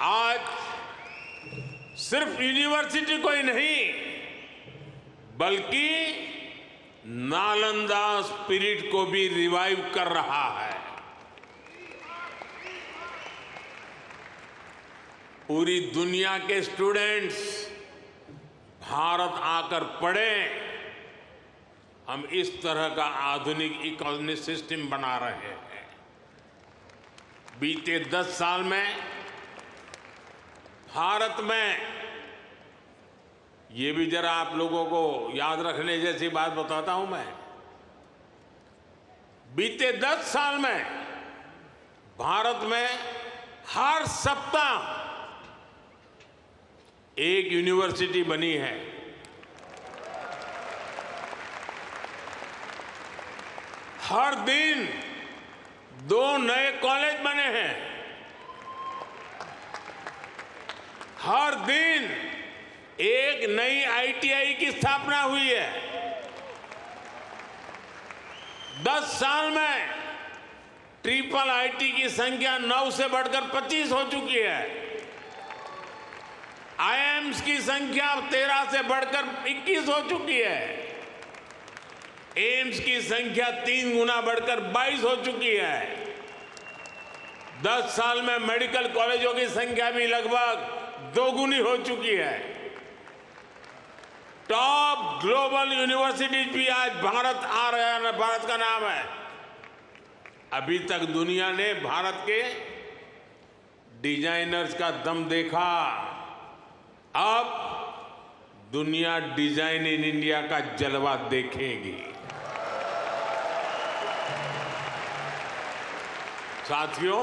Speaker 1: आज सिर्फ यूनिवर्सिटी को ही नहीं, बल्कि नालंदा स्पिरिट को भी रिवाइव कर रहा है। पूरी दुनिया के स्टूडेंट्स भारत आकर पढ़े। हम इस तरह का आधुनिक इकोनॉमिक सिस्टम बना रहे हैं। बीते 10 साल में भारत में, ये भी जरा आप लोगों को याद रखने जैसी बात बताता हूं मैं, बीते 10 साल में भारत में हर सप्ताह एक यूनिवर्सिटी बनी है। हर दिन 2 नए कॉलेज बने हैं। हर दिन एक नई ITI की स्थापना हुई है। 10 साल में ट्रिपल IIT की संख्या 9 से बढ़कर 25 हो चुकी है। IIMs की संख्या 13 से बढ़कर 21 हो चुकी है। एम्स की संख्या 3 गुना बढ़कर 22 हो चुकी है। 10 साल में मेडिकल कॉलेजों की संख्या भी लगभग 2 गुनी हो चुकी है। टॉप ग्लोबल यूनिवर्सिटीज भी आज भारत आ रहा है, भारत का नाम है। अभी तक दुनिया ने भारत के डिजाइनर्स का दम देखा, अब दुनिया डिजाइन इन इंडिया का जलवा देखेगी। साथियों,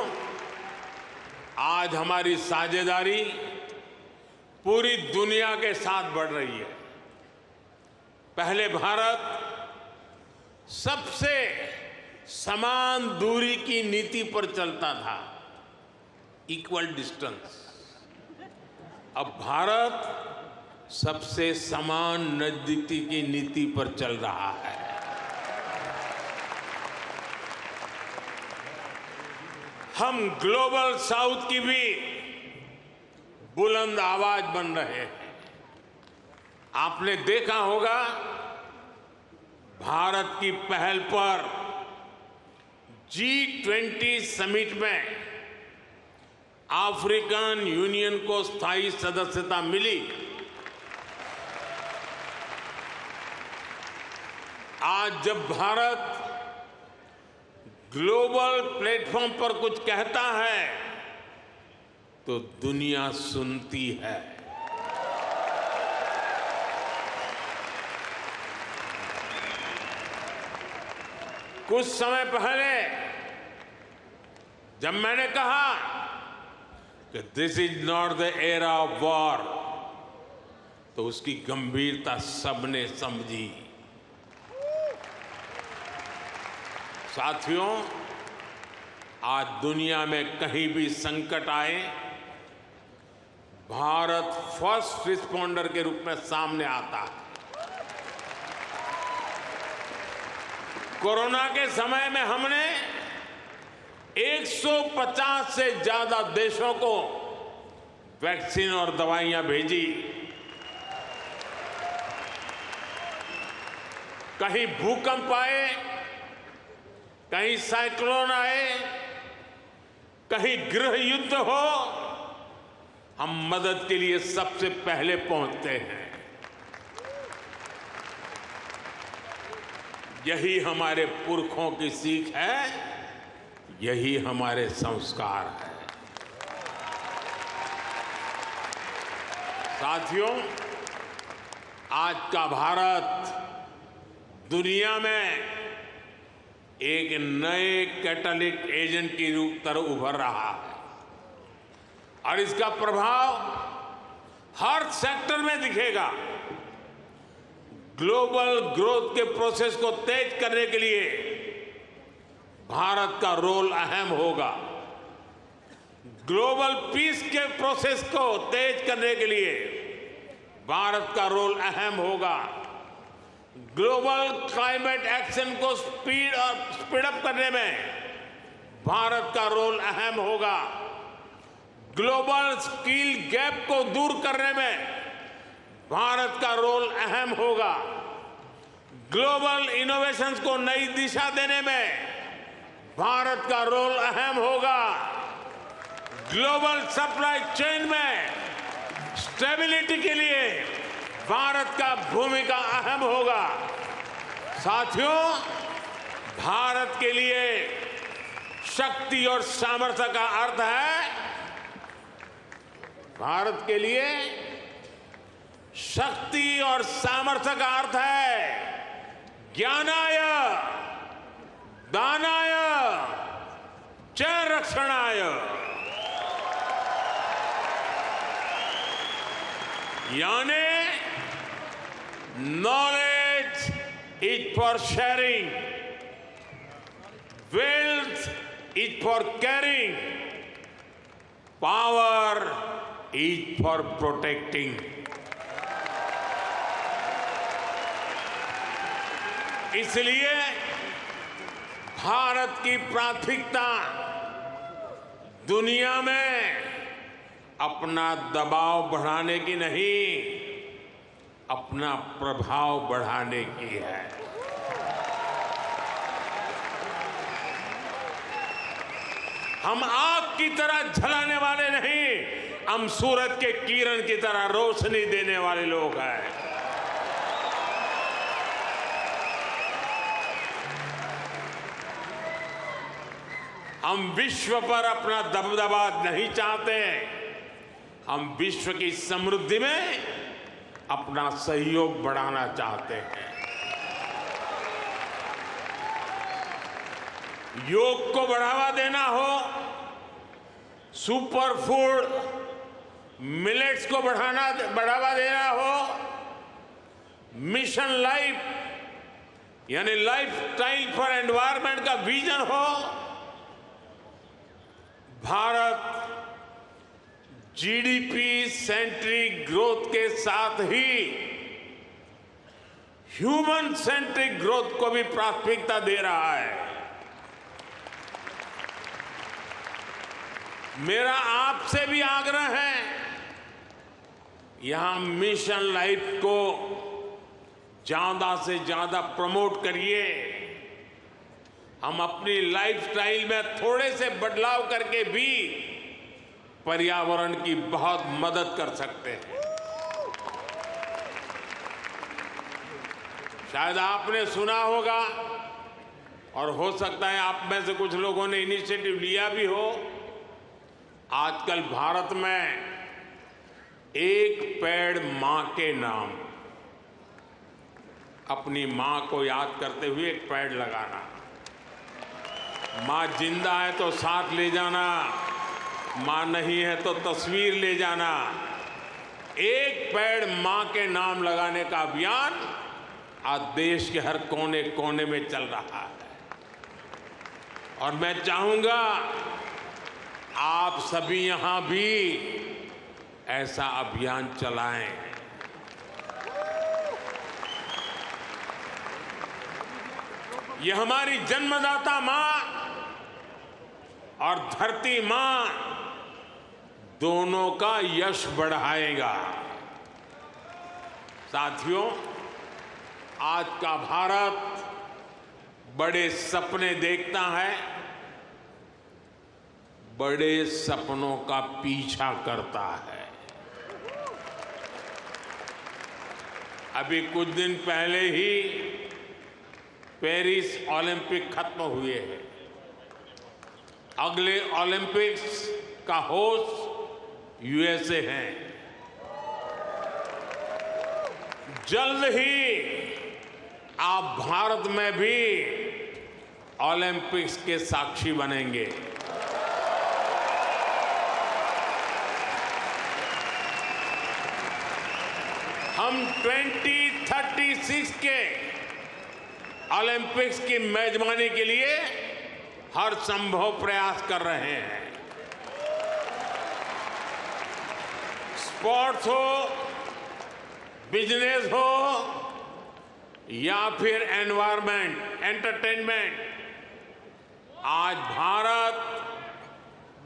Speaker 1: आज हमारी साझेदारी पूरी दुनिया के साथ बढ़ रही है। पहले भारत सबसे समान दूरी की नीति पर चलता था, इक्वल डिस्टेंस। अब भारत सबसे समान नजदीकी की नीति पर चल रहा है। हम ग्लोबल साउथ की भी बुलंद आवाज बन रहे हैं। आपने देखा होगा, भारत की पहल पर G20 समिट में अफ्रीकन यूनियन को स्थायी सदस्यता मिली। आज जब भारत ग्लोबल प्लेटफॉर्म पर कुछ कहता है तो दुनिया सुनती है। कुछ समय पहले जब मैंने कहा कि this is not the era of war, तो उसकी गंभीरता सबने समझी। साथियों, आज दुनिया में कहीं भी संकट आए, भारत फर्स्ट रिस्पॉन्डर के रूप में सामने आता है। कोरोना के समय में हमने 150 से ज्यादा देशों को वैक्सीन और दवाइयां भेजी। कहीं भूकंप आए, कहीं साइक्लोन आए, कहीं गृह युद्ध हो, हम मदद के लिए सबसे पहले पहुंचते हैं। यही हमारे पुरखों की सीख है, यही हमारे संस्कार है। साथियों, आज का भारत दुनिया में एक नए कैटलिस्ट एजेंट की तरह उभर रहा है और इसका प्रभाव हर सेक्टर में दिखेगा। ग्लोबल ग्रोथ के प्रोसेस को तेज करने के लिए भारत का रोल अहम होगा। ग्लोबल पीस के प्रोसेस को तेज करने के लिए भारत का रोल अहम होगा। ग्लोबल क्लाइमेट एक्शन को स्पीड अप करने में भारत का रोल अहम होगा। ग्लोबल स्किल गैप को दूर करने में भारत का रोल अहम होगा। ग्लोबल इनोवेशंस को नई दिशा देने में भारत का रोल अहम होगा। ग्लोबल सप्लाई चेन में स्टेबिलिटी के लिए भारत का भूमिका अहम होगा। साथियों, भारत के लिए शक्ति और सामर्थ्य का अर्थ है, भारत के लिए शक्ति और सामर्थ्य का अर्थ है ज्ञानाय, दानाय, च रक्षणाय। यानी knowledge is for sharing, wealth is for caring, power is for protecting. इसलिए भारत की प्राथमिकता दुनिया में अपना दबाव बढ़ाने की नहीं, अपना प्रभाव बढ़ाने की है। हम आग की तरह जलाने वाले नहीं, हम सूरज के किरण की तरह रोशनी देने वाले लोग हैं। हम विश्व पर अपना दबदबा नहीं चाहते, हम विश्व की समृद्धि में अपना सहयोग बढ़ाना चाहते हैं। योग को बढ़ावा देना हो, सुपर फूड मिलेट्स को बढ़ावा देना हो, मिशन लाइफ यानी लाइफ स्टाइल फॉर एनवायरनमेंट का विजन हो, भारत जीडीपी सेंट्रिक ग्रोथ के साथ ही ह्यूमन सेंट्रिक ग्रोथ को भी प्राथमिकता दे रहा है। मेरा आपसे भी आग्रह है, यहां मिशन लाइफ को ज्यादा से ज्यादा प्रमोट करिए। हम अपनी लाइफस्टाइल में थोड़े से बदलाव करके भी पर्यावरण की बहुत मदद कर सकते हैं। शायद आपने सुना होगा और हो सकता है आप में से कुछ लोगों ने इनिशिएटिव लिया भी हो। आजकल भारत में एक पेड़ मां के नाम, अपनी मां को याद करते हुए एक पेड़ लगाना। मां जिंदा है तो साथ ले जाना, मां नहीं है तो तस्वीर ले जाना। एक पेड़ मां के नाम लगाने का अभियान आज देश के हर कोने कोने में चल रहा है और मैं चाहूंगा आप सभी यहां भी ऐसा अभियान चलाएं। यह हमारी जन्मदाता मां और धरती मां दोनों का यश बढ़ाएगा। साथियों, आज का भारत बड़े सपने देखता है, बड़े सपनों का पीछा करता है। अभी कुछ दिन पहले ही पेरिस ओलंपिक खत्म हुए हैं। अगले ओलंपिक्स का होस्ट यूएसए है। जल्द ही आप भारत में भी ओलंपिक्स के साक्षी बनेंगे। हम 2036 के ओलंपिक्स की मेजबानी के लिए हर संभव प्रयास कर रहे हैं। स्पोर्ट्स हो, बिजनेस हो या फिर एनवायरनमेंट, एंटरटेनमेंट, आज भारत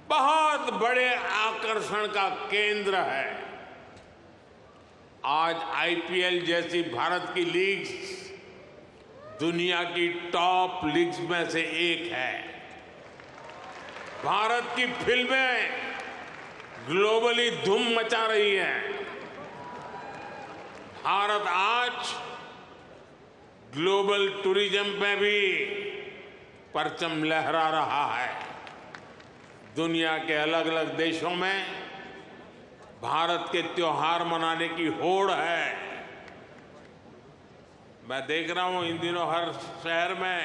Speaker 1: बहुत बड़े आकर्षण का केंद्र है। आज आईपीएल जैसी भारत की लीग्स दुनिया की टॉप लीग्स में से एक है। भारत की फिल्में ग्लोबली धूम मचा रही हैं। भारत आज ग्लोबल टूरिज्म में भी परचम लहरा रहा है। दुनिया के अलग अलग देशों में भारत के त्योहार मनाने की होड़ है। मैं देख रहा हूं इन दिनों हर शहर में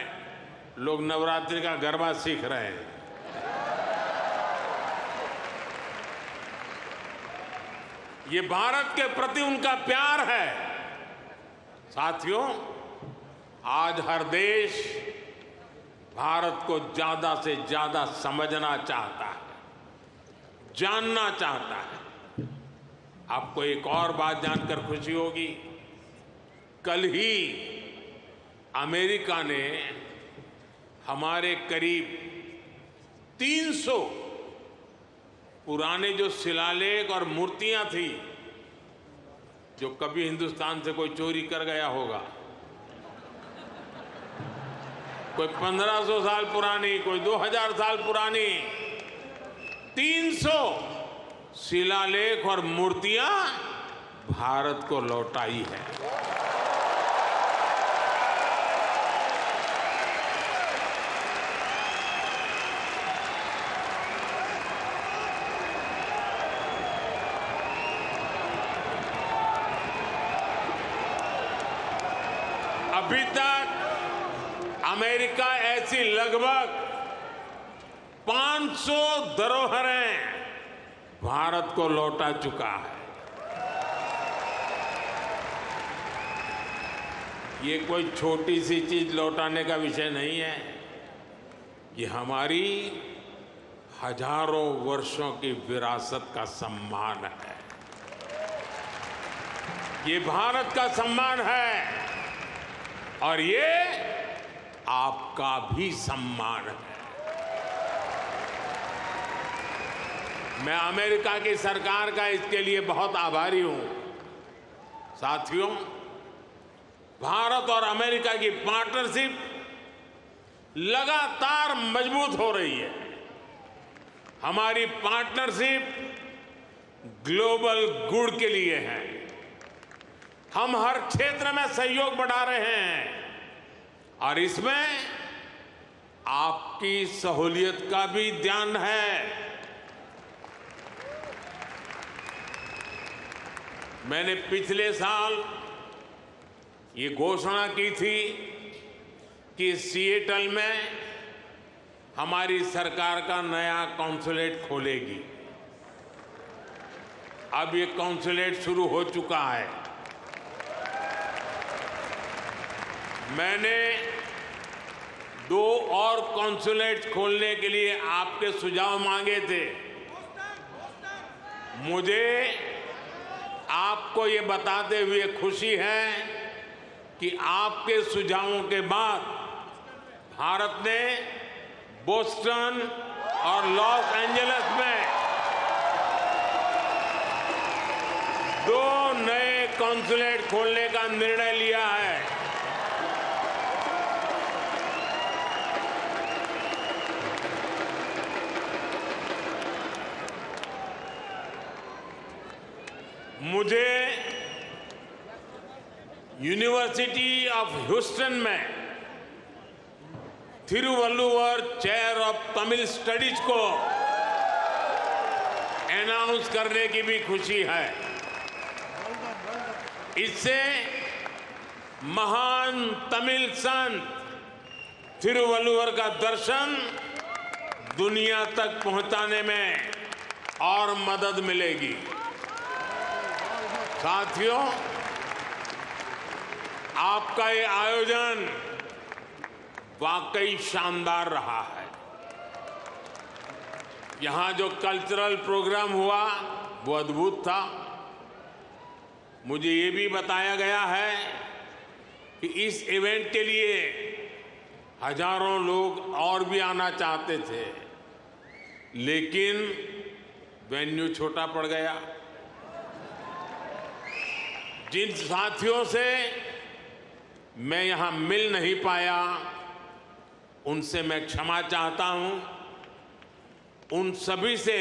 Speaker 1: लोग नवरात्रि का गरबा सीख रहे हैं। ये भारत के प्रति उनका प्यार है। साथियों, आज हर देश भारत को ज्यादा से ज्यादा समझना चाहता है, जानना चाहता है। आपको एक और बात जानकर खुशी होगी, कल ही अमेरिका ने हमारे करीब 300 पुराने जो शिलालेख और मूर्तियां थी जो कभी हिंदुस्तान से कोई चोरी कर गया होगा, कोई 1500 साल पुरानी, कोई 2000 साल पुरानी, 300 शिलालेख और मूर्तियां भारत को लौटाई है। अभी तक अमेरिका ऐसी लगभग 500 धरोहरें भारत को लौटा चुका है। ये कोई छोटी सी चीज लौटाने का विषय नहीं है, ये हमारी हजारों वर्षों की विरासत का सम्मान है, ये भारत का सम्मान है और ये आपका भी सम्मान है। मैं अमेरिका की सरकार का इसके लिए बहुत आभारी हूं। साथियों, भारत और अमेरिका की पार्टनरशिप लगातार मजबूत हो रही है। हमारी पार्टनरशिप ग्लोबल गुड के लिए है। हम हर क्षेत्र में सहयोग बढ़ा रहे हैं और इसमें आपकी सहूलियत का भी ध्यान है। मैंने पिछले साल ये घोषणा की थी कि सिएटल में हमारी सरकार का नया कॉन्सुलेट खोलेगी। अब ये कॉन्सुलेट शुरू हो चुका है। मैंने 2 और कॉन्सुलेट खोलने के लिए आपके सुझाव मांगे थे। मुझे आपको ये बताते हुए खुशी है कि आपके सुझावों के बाद भारत ने बोस्टन और लॉस एंजलिस में 2 नए कॉन्सुलेट खोलने का निर्णय लिया है। मुझे यूनिवर्सिटी ऑफ ह्यूस्टन में Thiruvalluvar chair of Tamil studies को अनाउंस करने की भी खुशी है। इससे महान तमिल संत थिरुवल्लुवर का दर्शन दुनिया तक पहुंचाने में और मदद मिलेगी। साथियों, आपका ये आयोजन वाकई शानदार रहा है। यहां जो कल्चरल प्रोग्राम हुआ वो अद्भुत था। मुझे ये भी बताया गया है कि इस इवेंट के लिए हजारों लोग और भी आना चाहते थे, लेकिन वेन्यू छोटा पड़ गया। जिन साथियों से मैं यहां मिल नहीं पाया, उनसे मैं क्षमा चाहता हूं। उन सभी से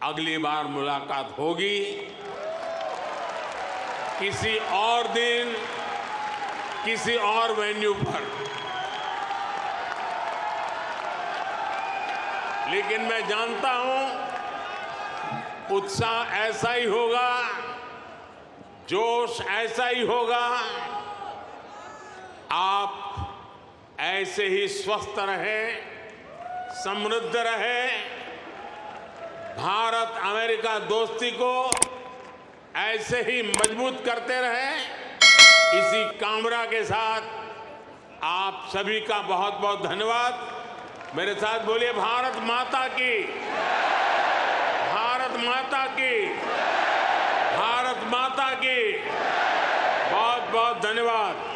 Speaker 1: अगली बार मुलाकात होगी, किसी और दिन, किसी और वेन्यू पर। लेकिन मैं जानता हूं उत्साह ऐसा ही होगा, जोश ऐसा ही होगा। आप ऐसे ही स्वस्थ रहे, समृद्ध रहे। भारत अमेरिका दोस्ती को ऐसे ही मजबूत करते रहे। इसी कामना के साथ आप सभी का बहुत बहुत धन्यवाद। मेरे साथ बोलिए, भारत माता की, भारत माता की, भारत माता की। बहुत बहुत धन्यवाद।